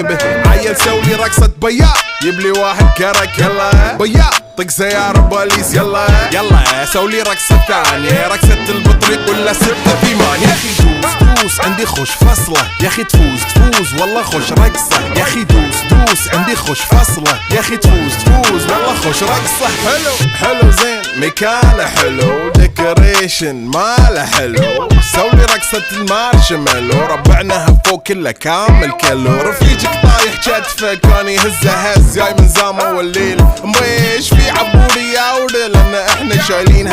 به. عيل سولي رقصة بياض يبلي واحد كرك يلا بياض طق سيارة بوليس يلا يلا سولي رقصة ثانية رقصة البطريق ولا 6 8. يا اخي دوس عندي خوش فصلة يا اخي تفوز والله خوش رقصة يا اخي دوس عندي خوش فصلة يا اخي تفوز والله خوش رقصة. حلو زين مكانه حلو ديكوريشن ماله حلو سولي رقصة المارشميلو ربعناها فوق كله كامل كيلو. رفيجك طايح كتفه كان يهزه هز جاي من زامه والليل مبيش في عبوري يا ولد لان احنا شايلينها